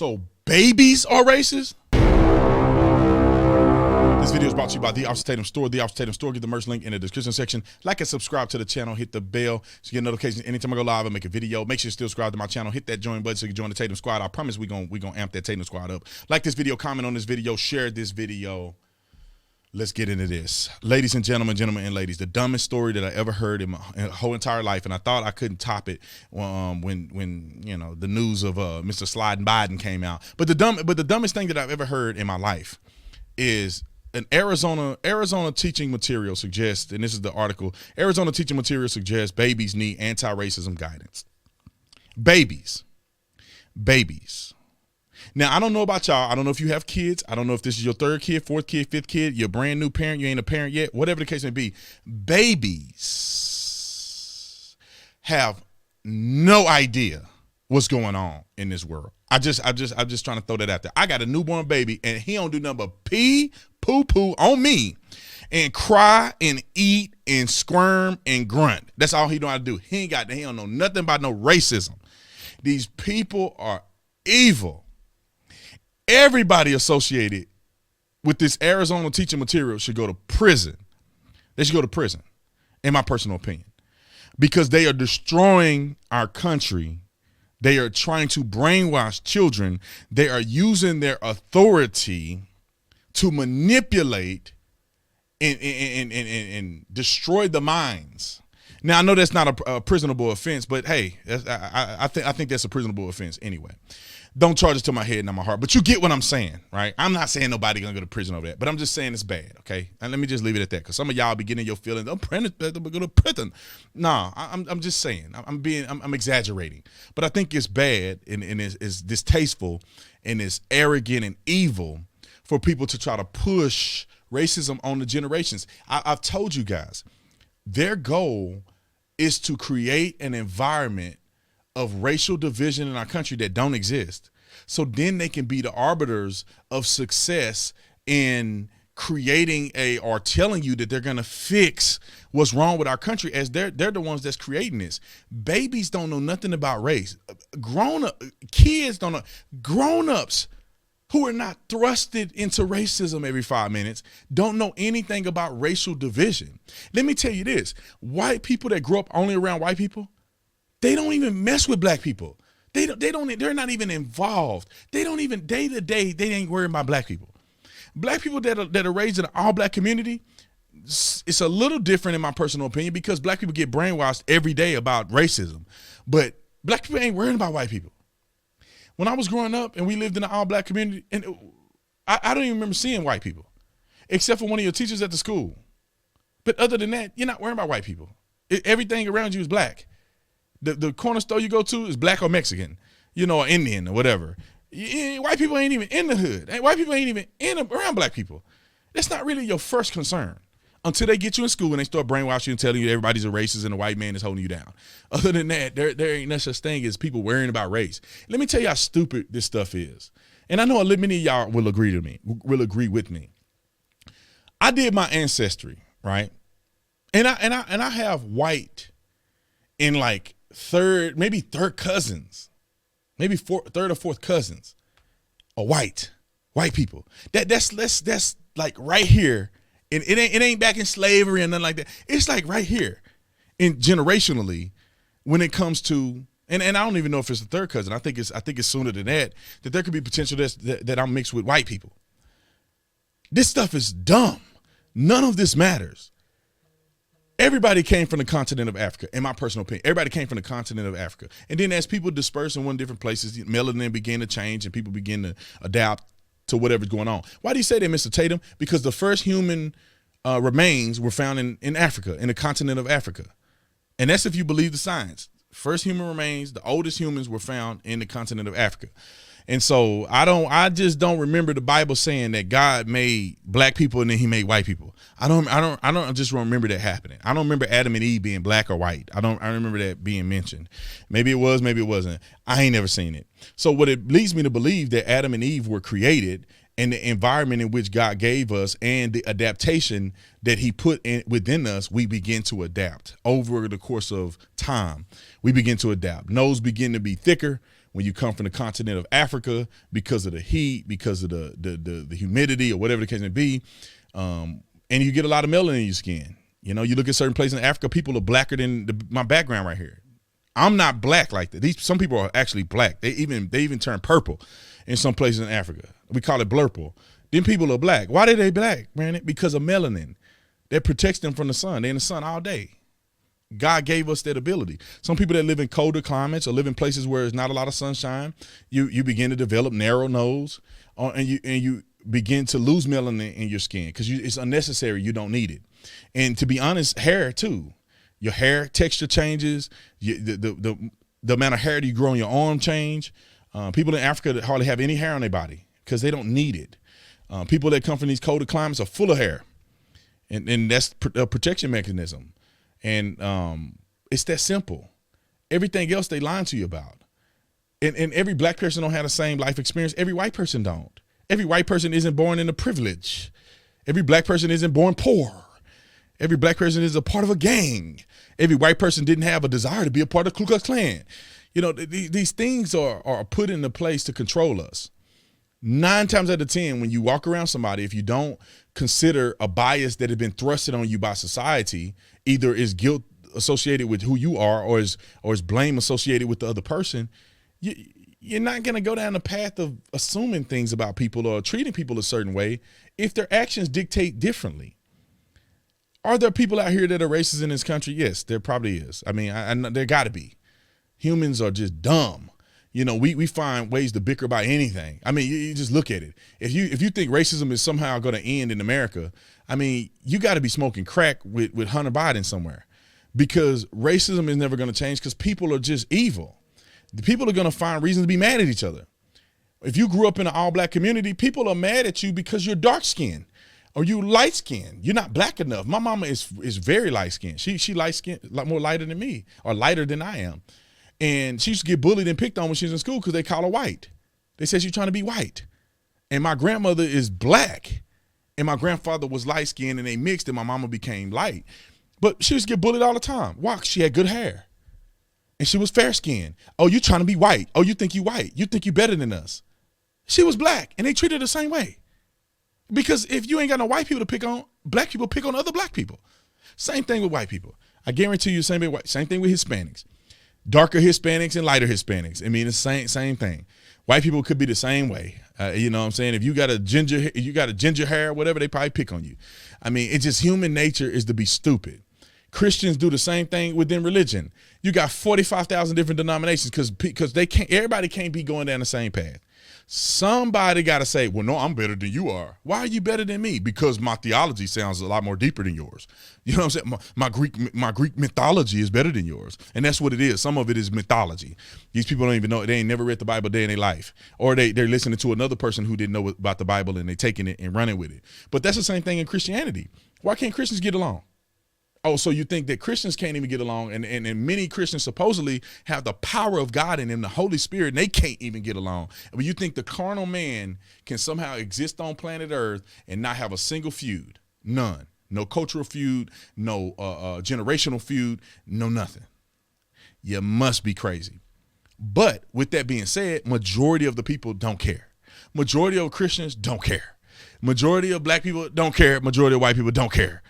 So babies are racist? This video is brought to you by The Officer Tatum Store. The Officer Tatum Store. Get the merch link in the description section. Like and subscribe to the channel. Hit the bell so you get notifications anytime I go live and make a video. Make sure you still subscribe to my channel. Hit that join button so you can join the Tatum Squad. I promise we gonna amp that Tatum Squad up. Like this video, comment on this video, share this video. Let's get into this. Ladies and gentlemen, and ladies, the dumbest story that I ever heard in my whole entire life, and I thought I couldn't top it when you know the news of Mr. Sliding Biden came out. But the dumbest thing that I've ever heard in my life is an Arizona teaching material suggests, and this is the article, Arizona teaching material suggests babies need anti-racism guidance. Babies. Now, I don't know about y'all. I don't know if you have kids. I don't know if this is your third kid, fourth kid, fifth kid. You're a brand new parent. You ain't a parent yet. Whatever the case may be. Babies have no idea what's going on in this world. I'm just trying to throw that out there. I got a newborn baby, and he don't do nothing but pee, poo on me, and cry and eat and squirm and grunt. That's all he know how to do. He don't know nothing about no racism. These people are evil. Everybody associated with this Arizona teaching material should go to prison. They should go to prison, in my personal opinion, because they are destroying our country. They are trying to brainwash children. They are using their authority to manipulate and destroy the minds. Now, I know that's not a prisonable offense, but hey, I think that's a prisonable offense anyway. Don't charge it to my head, not my heart. But you get what I'm saying, right? I'm not saying nobody gonna go to prison over that, but I'm just saying it's bad, okay? And let me just leave it at that, because some of y'all be getting your feelings. I'm going to prison. Nah, I'm just saying. I'm exaggerating, but I think it's bad and it's distasteful and it's arrogant and evil for people to try to push racism on the generations. I've told you guys, their goal is to create an environment of racial division in our country that don't exist. So then they can be the arbiters of success in creating or telling you that they're going to fix what's wrong with our country, as they're the ones that's creating this. Babies don't know nothing about race. Kids don't know. Grown-ups who are not thrusted into racism every 5 minutes don't know anything about racial division. Let me tell you this. White people that grow up only around white people, they don't even mess with black people. They're not even involved. They don't even day to day, they ain't worried about black people. Black people that are raised in an all black community, it's a little different in my personal opinion, because black people get brainwashed every day about racism. But black people ain't worried about white people. When I was growing up and we lived in an all black community, and I don't even remember seeing white people, except for one of your teachers at the school. But other than that, you're not worried about white people. Everything around you is black. The corner store you go to is black or Mexican, you know, or Indian or whatever. White people ain't even in the hood. White people ain't even around black people. That's not really your first concern until they get you in school and they start brainwashing you and telling you everybody's a racist and the white man is holding you down. Other than that, there ain't no such thing as people worrying about race. Let me tell you how stupid this stuff is. And I know many of y'all will agree with me. I did my ancestry, right? And I have white in like third cousins, maybe third or fourth cousins are white people. That's like right here. And it ain't back in slavery and nothing like that. It's like right here. And generationally, when it comes to, and I don't even know if it's a third cousin. I think it's sooner than that there could be potential that I'm mixed with white people. This stuff is dumb. None of this matters. Everybody came from the continent of Africa, in my personal opinion. Everybody came from the continent of Africa. And then as people disperse in different places, melanin began to change and people begin to adapt to whatever's going on. Why do you say that, Mr. Tatum? Because the first human remains were found in Africa, in the continent of Africa. And that's if you believe the science. First human remains, the oldest humans were found in the continent of Africa. And so I just don't remember the Bible saying that God made black people and then he made white people. I just remember that happening. I don't remember Adam and Eve being black or white. I remember that being mentioned. Maybe it was, maybe it wasn't. I ain't never seen it. So what it leads me to believe that Adam and Eve were created, and the environment in which God gave us and the adaptation that he put within us, we begin to adapt over the course of time. We begin to adapt. Nose begin to be thicker. when you come from the continent of Africa because of the heat, because of the humidity or whatever the case may be, and you get a lot of melanin in your skin. You know, you look at certain places in Africa, people are blacker than my background right here. I'm not black like that. Some people are actually black. They even turn purple in some places in Africa. We call it blurple. Then people are black. Why are they black, Brandon? Because of melanin. That protects them from the sun. They're in the sun all day. God gave us that ability. Some people that live in colder climates or live in places where there's not a lot of sunshine, you begin to develop narrow nose, and you begin to lose melanin in your skin because it's unnecessary. You don't need it. And to be honest, hair too. Your hair texture changes. The amount of hair that you grow on your arm change. People in Africa that hardly have any hair on their body because they don't need it. People that come from these colder climates are full of hair, and that's a protection mechanism. And it's that simple. Everything else they lying to you about. And every black person don't have the same life experience. Every white person don't. Every white person isn't born in a privilege. Every black person isn't born poor. Every black person is a part of a gang. Every white person didn't have a desire to be a part of the Ku Klux Klan. You know, these things are put into place to control us. 9 times out of 10, when you walk around somebody, if you don't consider a bias that has been thrusted on you by society, either is guilt associated with who you are or is blame associated with the other person, you're not going to go down the path of assuming things about people or treating people a certain way if their actions dictate differently. Are there people out here that are racist in this country? Yes, there probably is. I mean, I know there got to be. Humans are just dumb. You know, we find ways to bicker about anything. I mean, you just look at it. If you think racism is somehow going to end in America, I mean, you got to be smoking crack with Hunter Biden somewhere, because racism is never going to change because people are just evil. The people are going to find reasons to be mad at each other. If you grew up in an all-black community, people are mad at you because you're dark-skinned or you light-skinned. You're not black enough. My mama is very light-skinned. She light-skinned, a lot more lighter than me, or lighter than I am. And she used to get bullied and picked on when she was in school because they call her white. They said she's trying to be white. And my grandmother is black. And my grandfather was light-skinned, and they mixed, and my mama became light. But she used to get bullied all the time. Why? She had good hair. And she was fair-skinned. Oh, you trying to be white. Oh, you think you white. You think you better than us. She was black, and they treated her the same way. Because if you ain't got no white people to pick on, black people pick on other black people. Same thing with white people. I guarantee you, same thing with Hispanics. Darker Hispanics and lighter Hispanics. I mean, it's the same thing. White people could be the same way. You know what I'm saying? If you got a ginger hair, whatever, they probably pick on you. I mean, it's just human nature is to be stupid. Christians do the same thing within religion. You got 45,000 different denominations because everybody can't be going down the same path. Somebody got to say, well, no, I'm better than you are. Why are you better than me? Because my theology sounds a lot more deeper than yours. You know what I'm saying? My Greek mythology is better than yours. And that's what it is. Some of it is mythology. These people don't even know. They ain't never read the Bible a day in their life. Or they're listening to another person who didn't know about the Bible and they're taking it and running with it. But that's the same thing in Christianity. Why can't Christians get along? Oh, so you think that Christians can't even get along, and many Christians supposedly have the power of God in them, the Holy Spirit, and they can't even get along. But you think the carnal man can somehow exist on planet Earth and not have a single feud? None. No cultural feud, no generational feud, no nothing. You must be crazy. But with that being said, majority of the people don't care. Majority of Christians don't care. Majority of black people don't care. Majority of white people don't care.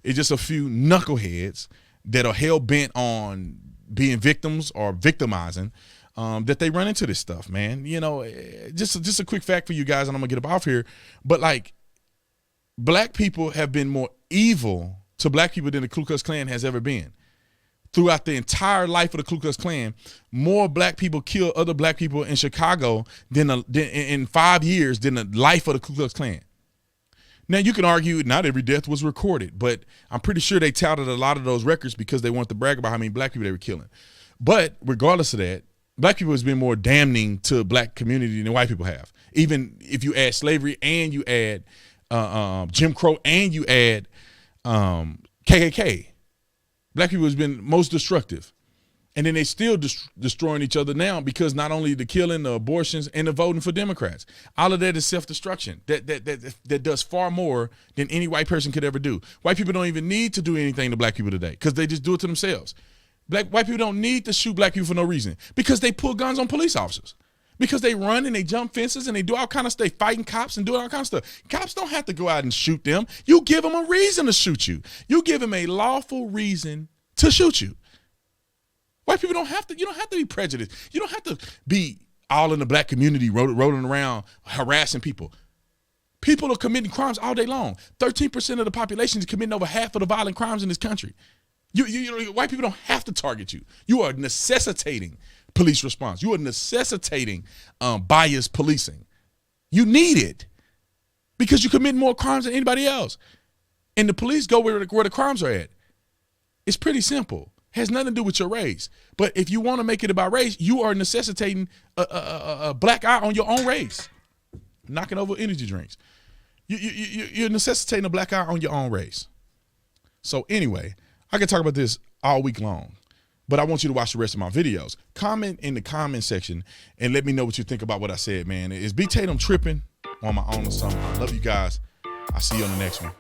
It's just a few knuckleheads that are hell-bent on being victims or victimizing that they run into this stuff, man. You know, just a quick fact for you guys, and I'm going to get up off here. But, like, black people have been more evil to black people than the Ku Klux Klan has ever been. Throughout the entire life of the Ku Klux Klan, more black people kill other black people in Chicago than in 5 years than the life of the Ku Klux Klan. Now, you can argue not every death was recorded, but I'm pretty sure they touted a lot of those records because they wanted to brag about how many black people they were killing. But regardless of that, black people has been more damning to black community than white people have. Even if you add slavery and you add Jim Crow and you add KKK, black people has been most destructive. And then they still destroying each other now because not only the killing, the abortions, and the voting for Democrats. All of that is self-destruction. That does far more than any white person could ever do. White people don't even need to do anything to black people today because they just do it to themselves. White people don't need to shoot black people for no reason because they pull guns on police officers. Because they run and they jump fences and they do all kind of stuff, fighting cops and doing all kind of stuff. Cops don't have to go out and shoot them. You give them a reason to shoot you. You give them a lawful reason to shoot you. White people don't have to, you don't have to be prejudiced. You don't have to be all in the black community rolling around harassing people. People are committing crimes all day long. 13% of the population is committing over half of the violent crimes in this country. White people don't have to target you. You are necessitating police response. You are necessitating biased policing. You need it because you commit more crimes than anybody else. And the police go where the crimes are at. It's pretty simple. Has nothing to do with your race. But if you want to make it about race, you are necessitating a black eye on your own race. Knocking over energy drinks. You're necessitating a black eye on your own race. So anyway, I can talk about this all week long, but I want you to watch the rest of my videos. Comment in the comment section and let me know what you think about what I said, man. Is B. Tatum tripping on my own or something? I love you guys. I'll see you on the next one.